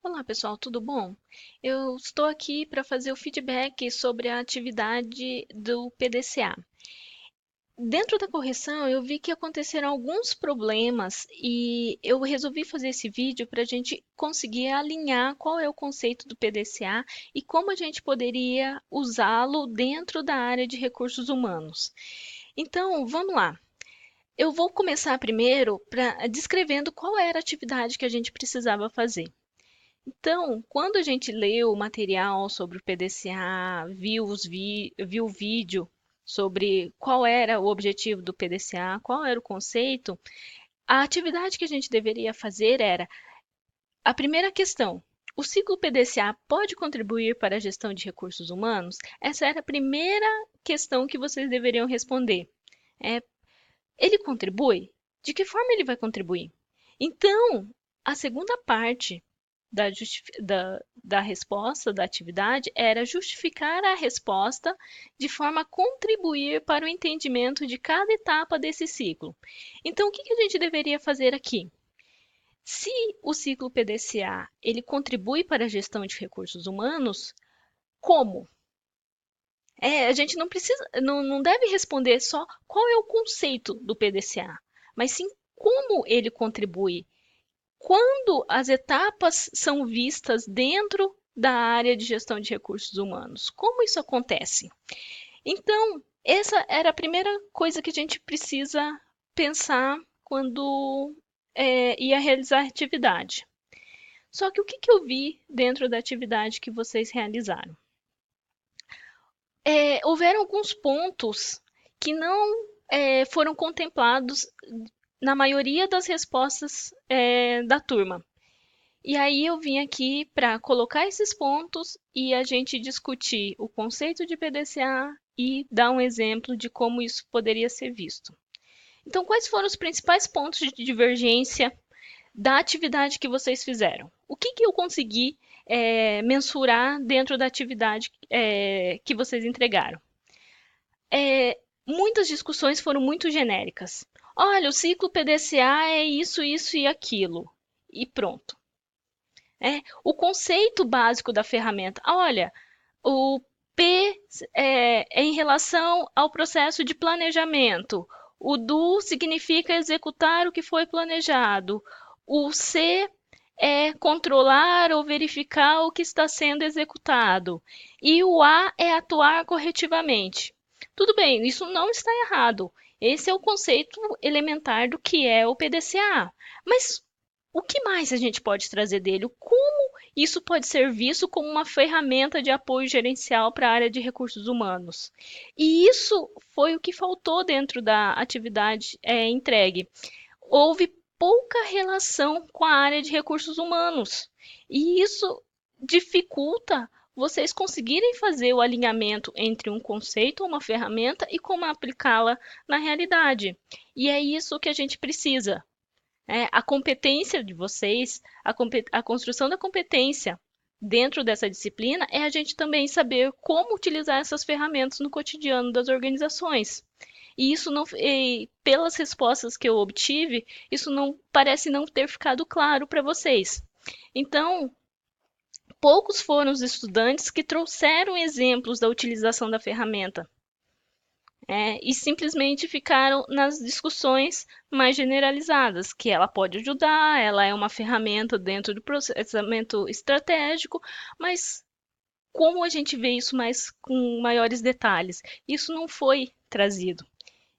Olá, pessoal, tudo bom? Eu estou aqui para fazer o feedback sobre a atividade do PDCA. Dentro da correção, eu vi que aconteceram alguns problemas e eu resolvi fazer esse vídeo para a gente conseguir alinhar qual é o conceito do PDCA e como a gente poderia usá-lo dentro da área de recursos humanos. Então, vamos lá. Eu vou começar primeiro descrevendo qual era a atividade que a gente precisava fazer. Então, quando a gente leu o material sobre o PDCA, viu o vídeo sobre qual era o objetivo do PDCA, qual era o conceito, a atividade que a gente deveria fazer era a primeira questão. O ciclo PDCA pode contribuir para a gestão de recursos humanos? Essa era a primeira questão que vocês deveriam responder. É, ele contribui? De que forma ele vai contribuir? Então, a segunda parte da resposta da atividade era justificar a resposta de forma a contribuir para o entendimento de cada etapa desse ciclo. Então, o que a gente deveria fazer aqui? Se o ciclo PDCA ele contribui para a gestão de recursos humanos, como? A gente não precisa, não deve responder só qual é o conceito do PDCA, mas sim como ele contribui. Quando as etapas são vistas dentro da área de gestão de recursos humanos, como isso acontece? Então, essa era a primeira coisa que a gente precisa pensar quando ia realizar a atividade. Só que o que eu vi dentro da atividade que vocês realizaram? Houveram alguns pontos que não foram contemplados na maioria das respostas da turma. E aí eu vim aqui para colocar esses pontos e a gente discutir o conceito de PDCA e dar um exemplo de como isso poderia ser visto. Então, quais foram os principais pontos de divergência da atividade que vocês fizeram? O que eu consegui mensurar dentro da atividade que vocês entregaram? Muitas discussões foram muito genéricas. Olha, o ciclo PDCA é isso, isso e aquilo. E pronto. O conceito básico da ferramenta. Olha, o P é em relação ao processo de planejamento. O do significa executar o que foi planejado. O C é controlar ou verificar o que está sendo executado. E o A é atuar corretivamente. Tudo bem, isso não está errado. Esse é o conceito elementar do que é o PDCA. Mas o que mais a gente pode trazer dele? Como isso pode ser visto como uma ferramenta de apoio gerencial para a área de recursos humanos? E isso foi o que faltou dentro da atividade entregue. Houve pouca relação com a área de recursos humanos. E isso dificulta vocês conseguirem fazer o alinhamento entre um conceito ou uma ferramenta e como aplicá-la na realidade. E é isso que a gente precisa. A competência de vocês, a construção da competência dentro dessa disciplina é a gente também saber como utilizar essas ferramentas no cotidiano das organizações. E isso não, pelas respostas que eu obtive, isso não parece não ter ficado claro para vocês. Então, poucos foram os estudantes que trouxeram exemplos da utilização da ferramenta. E simplesmente ficaram nas discussões mais generalizadas, que ela pode ajudar, ela é uma ferramenta dentro do processamento estratégico, mas como a gente vê isso mais com maiores detalhes? Isso não foi trazido.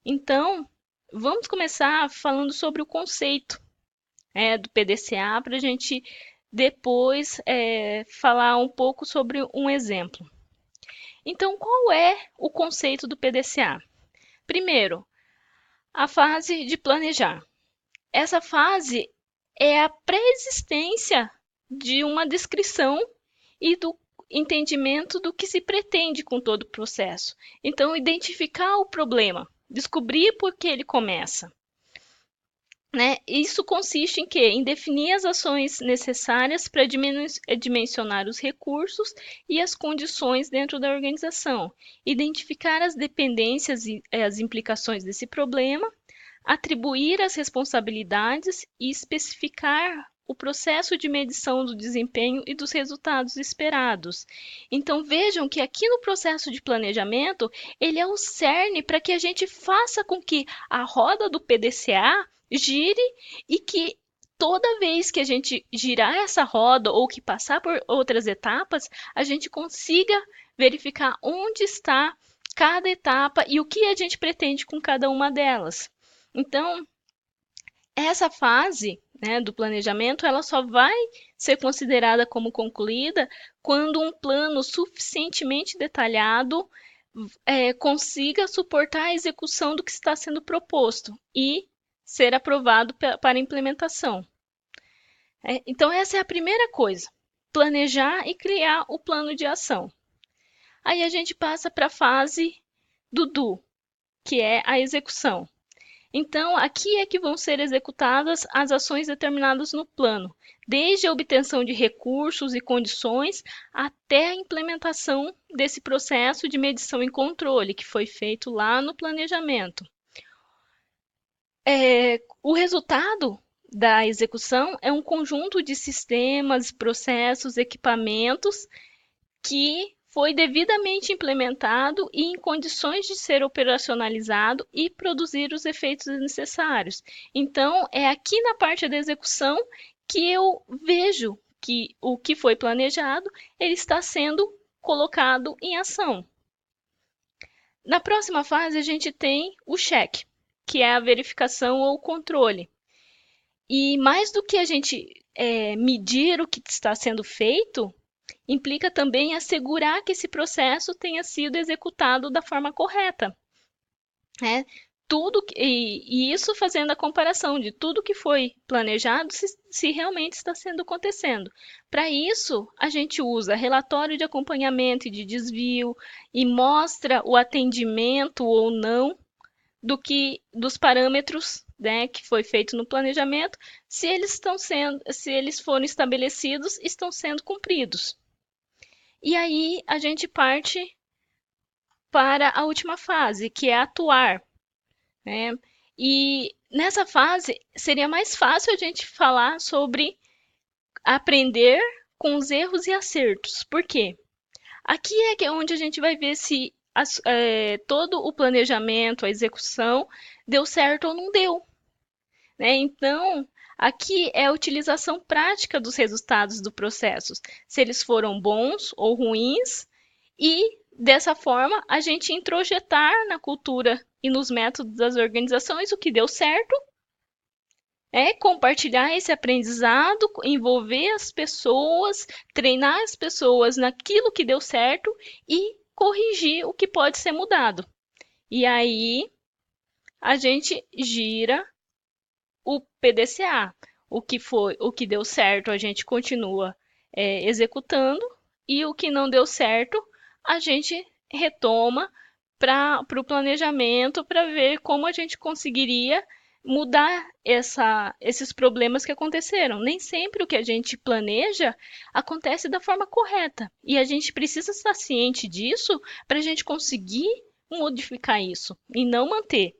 Então, vamos começar falando sobre o conceito do PDCA para a gente depois falar um pouco sobre um exemplo. Então, qual é o conceito do PDCA? Primeiro, a fase de planejar. Essa fase é a pré-existência de uma descrição e do entendimento do que se pretende com todo o processo. Então, identificar o problema, descobrir por que ele começa. Isso consiste em quê? Em definir as ações necessárias para dimensionar os recursos e as condições dentro da organização, identificar as dependências e as implicações desse problema, atribuir as responsabilidades e especificar o processo de medição do desempenho e dos resultados esperados. Então vejam que aqui no processo de planejamento, ele é o cerne para que a gente faça com que a roda do PDCA gire e que toda vez que a gente girar essa roda ou que passar por outras etapas, a gente consiga verificar onde está cada etapa e o que a gente pretende com cada uma delas. Então, essa fase, né, do planejamento, ela só vai ser considerada como concluída quando um plano suficientemente detalhado consiga suportar a execução do que está sendo proposto e ser aprovado para implementação. Então, essa é a primeira coisa: planejar e criar o plano de ação. Aí a gente passa para a fase do do, que é a execução. Então, aqui é que vão ser executadas as ações determinadas no plano, desde a obtenção de recursos e condições até a implementação desse processo de medição e controle que foi feito lá no planejamento. O resultado da execução é um conjunto de sistemas, processos, equipamentos que foi devidamente implementado e em condições de ser operacionalizado e produzir os efeitos necessários. Então, é aqui na parte da execução que eu vejo que o que foi planejado ele está sendo colocado em ação. Na próxima fase, a gente tem o check, que é a verificação ou controle. E mais do que a gente medir o que está sendo feito, implica também assegurar que esse processo tenha sido executado da forma correta. E isso fazendo a comparação de tudo que foi planejado se realmente está sendo acontecendo. Para isso, a gente usa relatório de acompanhamento e de desvio e mostra o atendimento ou não dos parâmetros, né, que foi feito no planejamento, se eles foram estabelecidos, estão sendo cumpridos. E aí a gente parte para a última fase, que é atuar, né? E nessa fase seria mais fácil a gente falar sobre aprender com os erros e acertos. Por quê? Aqui é onde a gente vai ver se todo o planejamento, a execução, deu certo ou não deu. Né? Então, aqui é a utilização prática dos resultados do processo, se eles foram bons ou ruins, e dessa forma a gente introjetar na cultura e nos métodos das organizações o que deu certo, compartilhar esse aprendizado, envolver as pessoas, treinar as pessoas naquilo que deu certo e corrigir o que pode ser mudado. E aí a gente gira o PDCA. O que deu certo a gente continua executando e o que não deu certo a gente retoma para o planejamento para ver como a gente conseguiria mudar esses problemas que aconteceram. Nem sempre o que a gente planeja acontece da forma correta e a gente precisa estar ciente disso para a gente conseguir modificar isso e não manter.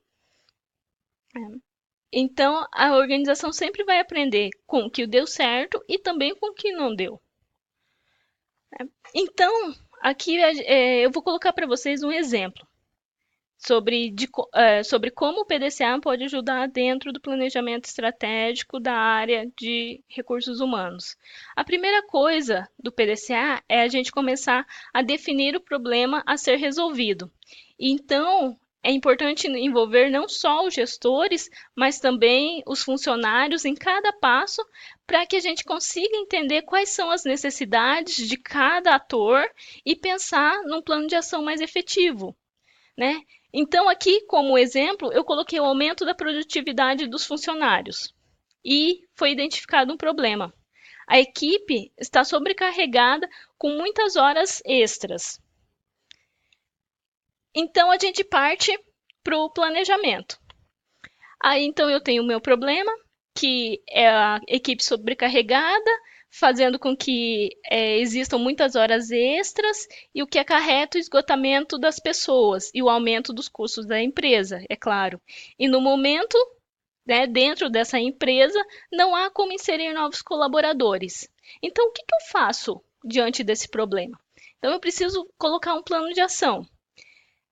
Então, a organização sempre vai aprender com o que deu certo e também com o que não deu. Então, aqui eu vou colocar para vocês um exemplo sobre como o PDCA pode ajudar dentro do planejamento estratégico da área de recursos humanos. A primeira coisa do PDCA é a gente começar a definir o problema a ser resolvido. Então, é importante envolver não só os gestores, mas também os funcionários em cada passo, para que a gente consiga entender quais são as necessidades de cada ator e pensar num plano de ação mais efetivo, né? Então, aqui, como exemplo, eu coloquei o aumento da produtividade dos funcionários e foi identificado um problema. A equipe está sobrecarregada com muitas horas extras. Então, a gente parte para o planejamento. Aí, então, eu tenho o meu problema, que é a equipe sobrecarregada, fazendo com que existam muitas horas extras e o que acarreta o esgotamento das pessoas e o aumento dos custos da empresa, é claro. E no momento né, dentro dessa empresa, não há como inserir novos colaboradores. Então, o que eu faço diante desse problema? Então, eu preciso colocar um plano de ação.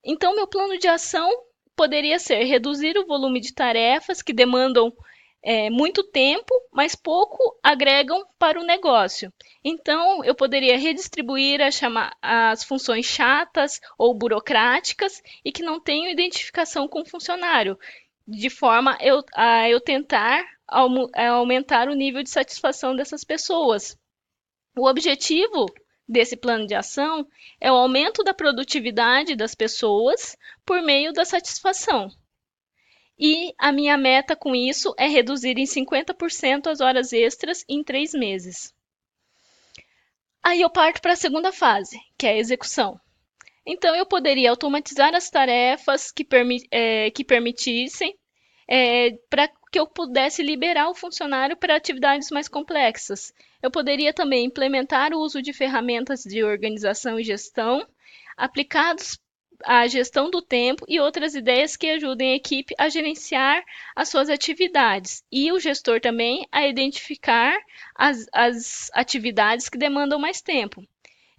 Então, meu plano de ação poderia ser reduzir o volume de tarefas que demandam muito tempo, mas pouco agregam para o negócio. Então, eu poderia redistribuir as funções chatas ou burocráticas e que não tenham identificação com o funcionário, de forma a eu tentar aumentar o nível de satisfação dessas pessoas. O objetivo desse plano de ação é o aumento da produtividade das pessoas por meio da satisfação. E a minha meta com isso é reduzir em 50% as horas extras em 3 meses. Aí eu parto para a segunda fase, que é a execução. Então, eu poderia automatizar as tarefas que permitissem para que eu pudesse liberar o funcionário para atividades mais complexas. Eu poderia também implementar o uso de ferramentas de organização e gestão aplicados à gestão do tempo e outras ideias que ajudem a equipe a gerenciar as suas atividades e o gestor também a identificar as atividades que demandam mais tempo.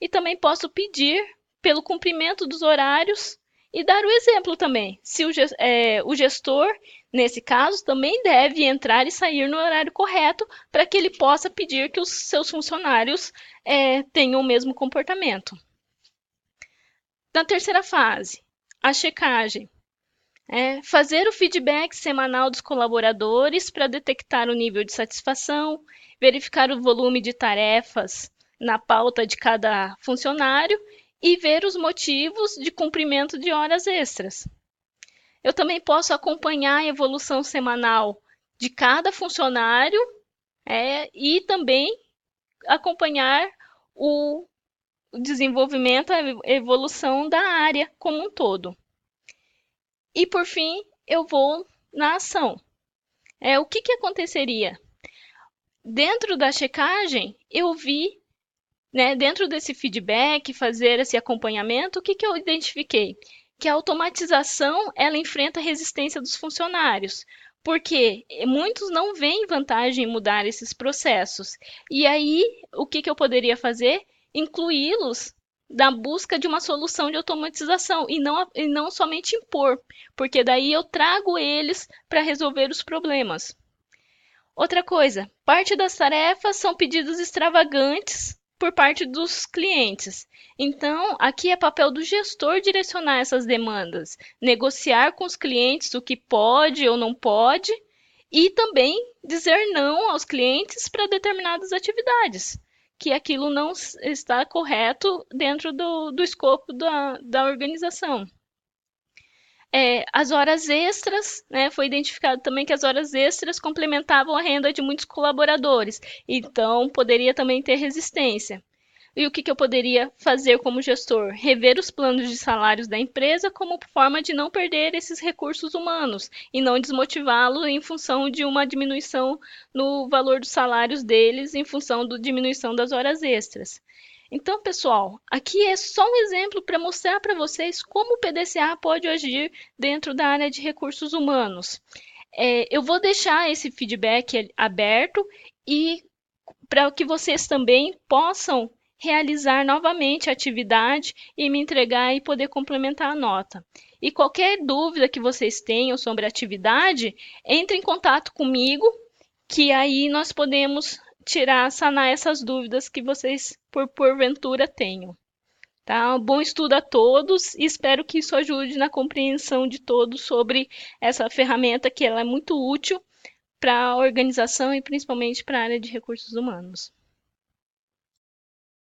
E também posso pedir pelo cumprimento dos horários e dar o exemplo também. Se o gestor, nesse caso, também deve entrar e sair no horário correto para que ele possa pedir que os seus funcionários tenham o mesmo comportamento. Na terceira fase, a checagem. Fazer o feedback semanal dos colaboradores para detectar o nível de satisfação, verificar o volume de tarefas na pauta de cada funcionário e ver os motivos de cumprimento de horas extras. Eu também posso acompanhar a evolução semanal de cada funcionário e também acompanhar o desenvolvimento, a evolução da área como um todo. E por fim, eu vou na ação. O que aconteceria? Dentro da checagem, eu vi, dentro desse feedback, fazer esse acompanhamento, o que eu identifiquei? Que a automatização ela enfrenta a resistência dos funcionários, porque muitos não veem vantagem em mudar esses processos. E aí, o que eu poderia fazer? Incluí-los na busca de uma solução de automatização e não somente impor, porque daí eu trago eles para resolver os problemas. Outra coisa, parte das tarefas são pedidos extravagantes por parte dos clientes. Então, aqui é papel do gestor direcionar essas demandas, negociar com os clientes o que pode ou não pode e também dizer não aos clientes para determinadas atividades, que aquilo não está correto dentro do escopo da organização. As horas extras, foi identificado também que as horas extras complementavam a renda de muitos colaboradores, então poderia também ter resistência. E o que eu poderia fazer como gestor? Rever os planos de salários da empresa como forma de não perder esses recursos humanos e não desmotivá-los em função de uma diminuição no valor dos salários deles em função da diminuição das horas extras. Então, pessoal, aqui é só um exemplo para mostrar para vocês como o PDCA pode agir dentro da área de recursos humanos. Eu vou deixar esse feedback aberto e para que vocês também possam realizar novamente a atividade e me entregar e poder complementar a nota. E qualquer dúvida que vocês tenham sobre a atividade, entre em contato comigo, que aí nós podemos sanar essas dúvidas que vocês, porventura, tenham. Tá? Bom estudo a todos e espero que isso ajude na compreensão de todos sobre essa ferramenta que ela é muito útil para a organização e principalmente para a área de recursos humanos.